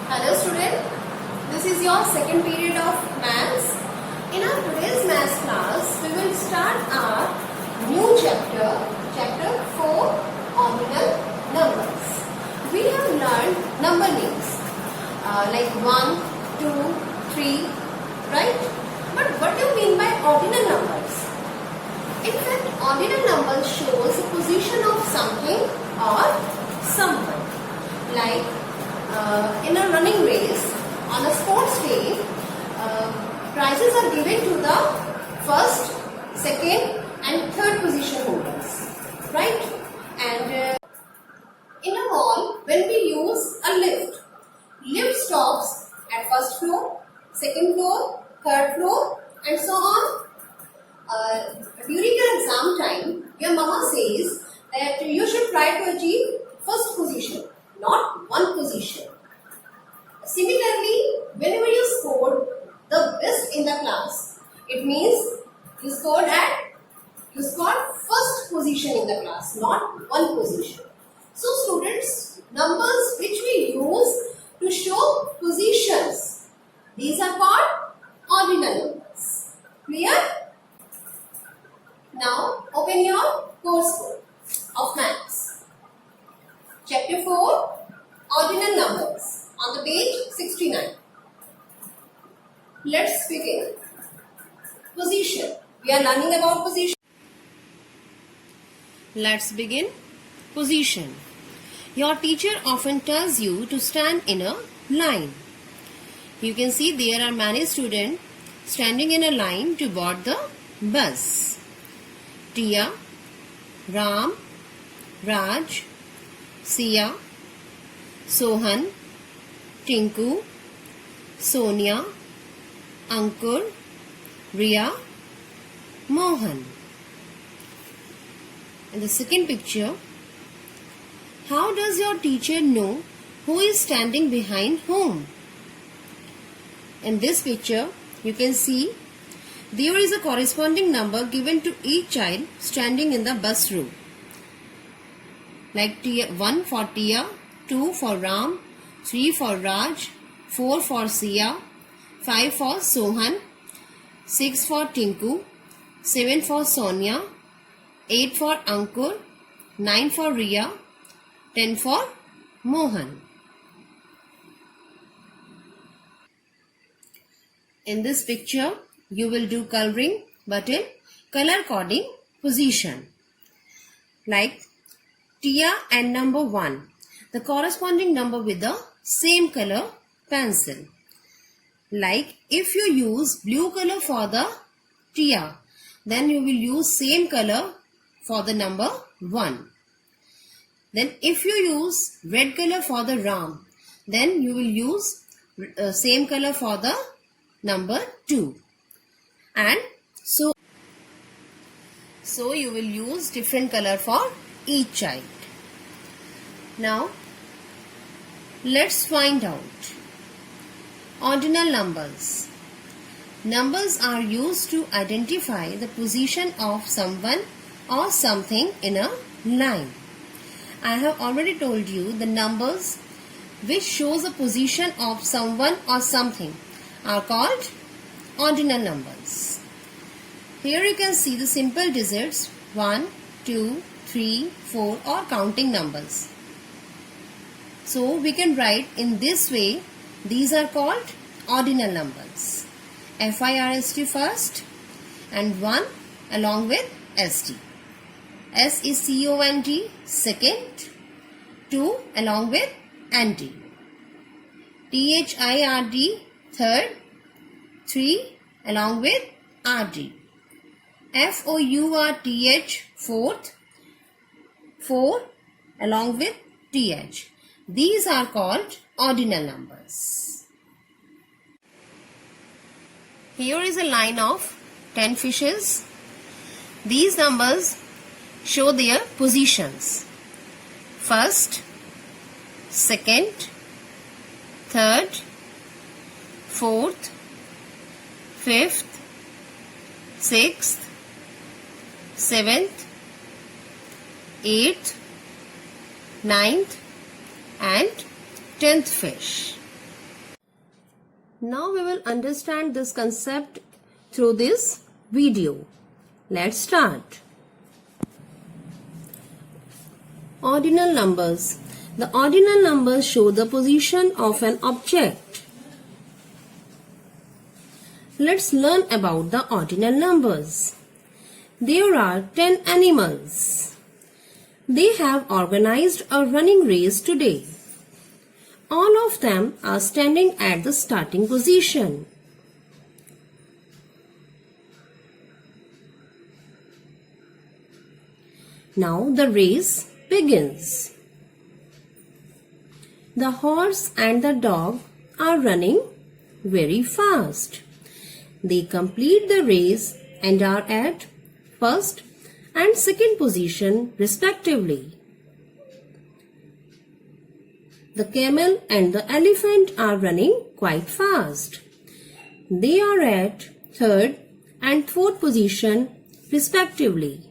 Hello student, this is your second period of maths. In our today's maths class, we will start our new chapter, chapter 4, ordinal numbers. We have learned number names like 1, 2, 3, right? But what do you mean by ordinal numbers? In fact, ordinal numbers shows the position of something or someone. Like in a running race, on a sports day, prizes are given to the first, second and third position holders, right? And in a mall, when we use a lift stops at first floor, second floor, third floor and so on. During your exam time, your mama says that you should try to achieve first position, not one position. Similarly, whenever you scored the best in the class, it means you scored first position in the class, not one position. So students, numbers which we use to show positions, these are called ordinal numbers. Clear? Now open your course book of maths. Chapter 4, ordinal numbers, on the page 69. Let's begin. Position. We are learning about position. Let's begin. Position. Your teacher often tells you to stand in a line. You can see there are many students standing in a line to board the bus. Tia, Ram, Raj, Sia, Sohan, Tinku, Sonia, Ankur, Riya, Mohan. In the second picture, how does your teacher know who is standing behind whom? In this picture, you can see there is a corresponding number given to each child standing in the bus row. Like 1 for Tia, 2 for Ram, 3 for Raj, 4 for Sia, 5 for Sohan, 6 for Tinku, 7 for Sonia, 8 for Ankur, 9 for Riya, 10 for Mohan. In this picture, you will do coloring but in color coding position. Like Tia and number 1, the corresponding number with the same color pencil. Like if you use blue color for the Tia, then you will use same color for the number 1. Then if you use red color for the Ram, then you will use same color for the number 2. And so you will use different color for each child. Now let's find out ordinal numbers. Numbers are used to identify the position of someone or something in a line. I have already told you the numbers which shows the position of someone or something are called ordinal numbers. Here you can see the simple digits 1, 2, 3, 4 or counting numbers. So we can write in this way. These are called ordinal numbers. FIRST first and 1 along with ST. S is CONT second, 2 along with NT. THIRD third, 3 along with RD. FOURTH fourth, 4 along with TH. These are called ordinal numbers. Here is a line of 10 fishes. These numbers show their positions. First, second, third, fourth, fifth, sixth, seventh, eighth, ninth and 10th fish. Now we will understand this concept through this video. Let's start. Ordinal numbers. The ordinal numbers show the position of an object. Let's learn about the ordinal numbers. There are 10 animals. They have organized a running race today. All of them are standing at the starting position. Now the race begins. The horse and the dog are running very fast. They complete the race and are at first and second position respectively. The camel and the elephant are running quite fast. They are at third and fourth position respectively.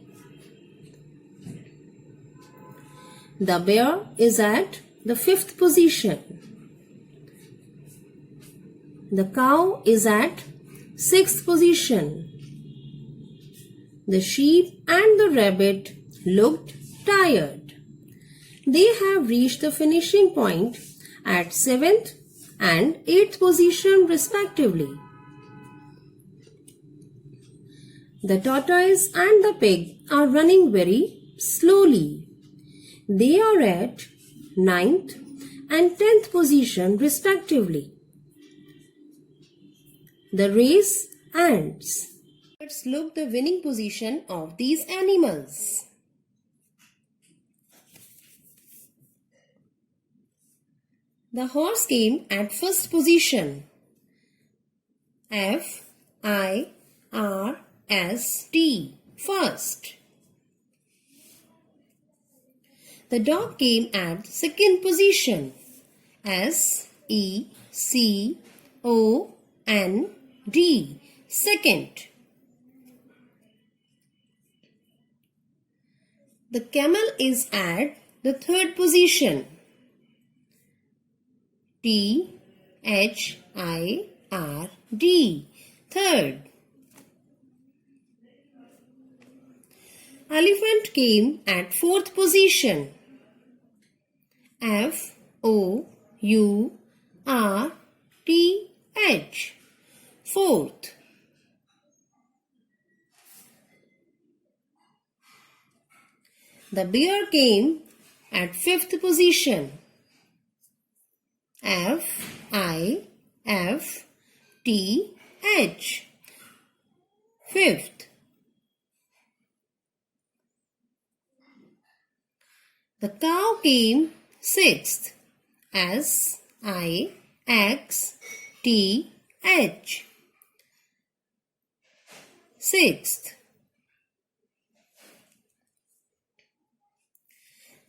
The bear is at the fifth position. The cow is at sixth position. The sheep and the rabbit looked tired. They have reached the finishing point at seventh and eighth position respectively. The tortoise and the pig are running very slowly. They are at ninth and 10th position respectively. The race ends. Let's look the winning position of these animals. The horse came at first position. F-I-R-S-T, first. The dog came at second position. S-E-C-O-N-D, second. The camel is at the third position. T-H-I-R-D, third. Elephant came at fourth position. F-O-U-R-T-H, fourth. The bear came at fifth position. F-I-F-T-H, fifth. The cow came sixth. S-I-X-T-H, sixth.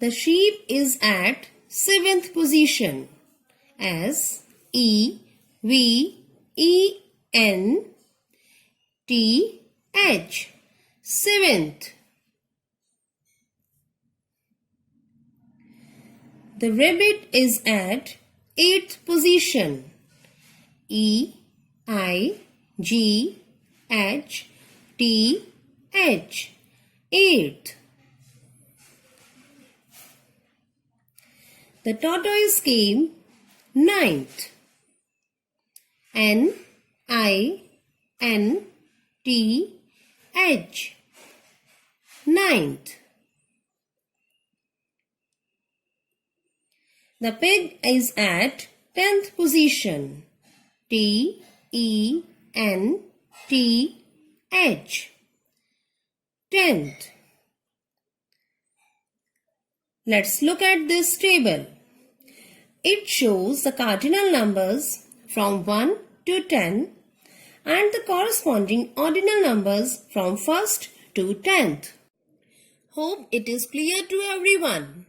The sheep is at seventh position. S-E-V-E-N-T-H, seventh. The rabbit is at eighth position. E-I-G-H-T-H, eighth. The tortoise came ninth. N-I-N-T-H, ninth. The pig is at 10th position. T-E-N-T-H, 10th. Let's look at this table. It shows the cardinal numbers from 1 to 10 and the corresponding ordinal numbers from 1st to 10th. Hope it is clear to everyone.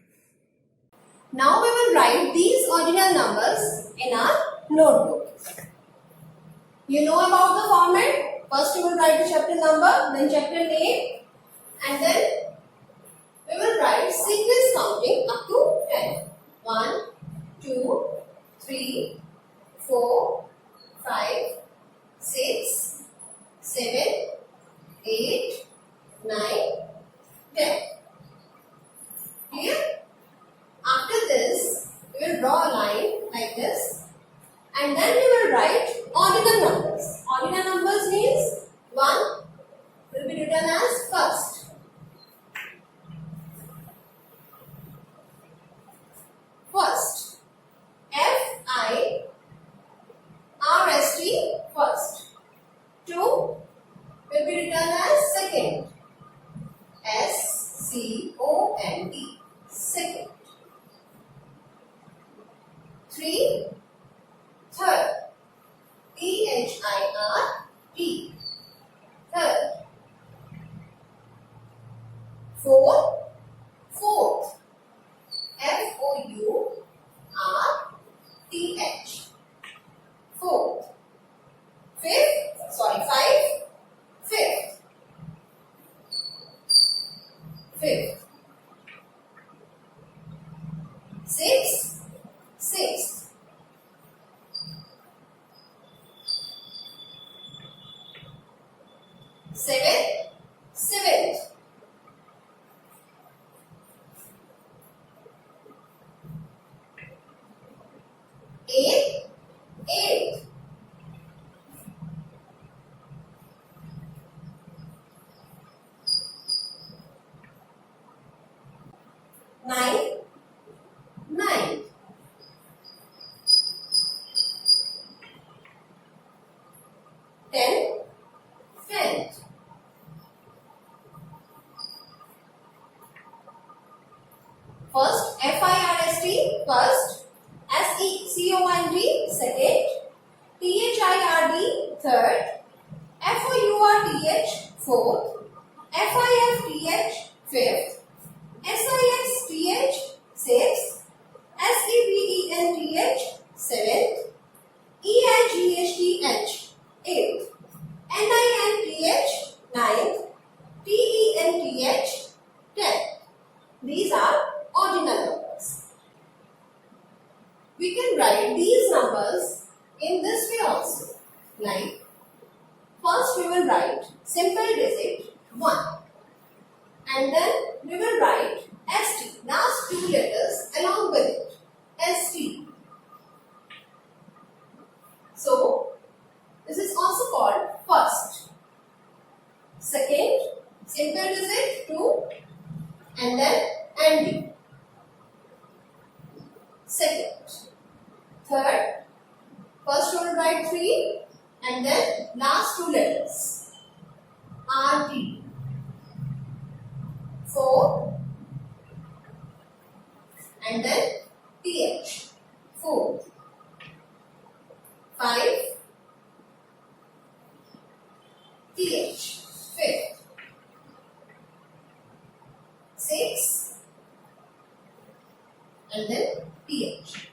Now we will write these ordinal numbers in our notebook. You know about the format. First you will write the chapter number, then chapter name, and then we will write sequence counting up to 10. 1, 2, 3, 4, 5, 6, 7, 8, 9, 10. Clear? After this, we will draw a line like this, and then we will write ordinal numbers. Ordinal numbers means 1 will be written as first. First. F-I-R-S-T, first. 2 will be written as second. S-C-O-N-D, second. 3, third. T-H-I-R-D, third. 4, fourth. F-O-U-R-T-H, fourth. Five, fifth. Fifth. 6, sixth. 7, seventh. 8, eighth. 9, ninth. 10, tenth. First, F-I-R-S-T, first. S-E-C-O-N-D, second. T-H-I-R-D, third. F-O-U-R-T-H, fourth. F-I-F-T-H, fifth. S-I-X-T-H, sixth. S-E-V-E-N-T-H, seventh. E-I-G-H-T-H, eighth. N-I-N-T-H, ninth. T-E-N-T-H, tenth. These are ordinal numbers. We can write these numbers in this way also. Like, first we will write simple digit 1. And then we will write ST, last 2 letters along with it. ST. So, this is also called first. Second, simple digit 2. And then ND. Second. Third, first we will write 3 and then last 2 letters. RT. 4 and then TH. 4. 5 TH. 5th. 6 and then TH.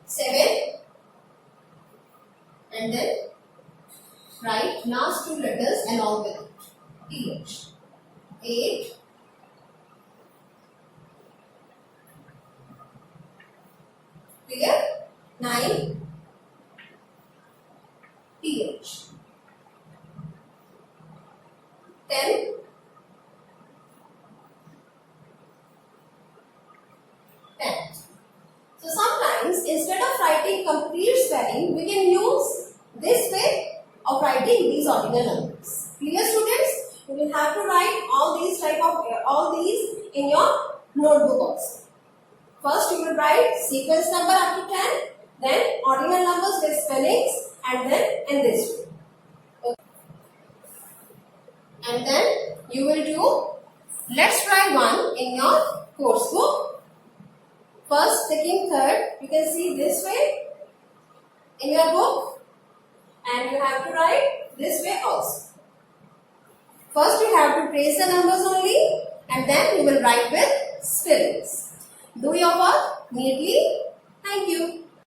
7 and then write last 2 letters along with it. TH. 8 clear? 9 TH. 10 10th. So sometimes instead of writing complete spelling, we can use this way of writing these ordinal numbers. Clear, students? You will have to write all these in your notebook also. First you will write sequence number up to 10, then ordinal numbers with spellings, and then in this way. Okay. And then you will do let's try one in your course book. First, second, third, you can see this way in your book, and you have to write this way also. First, you have to trace the numbers only, and then you will write with spellings. Do your work neatly. Thank you.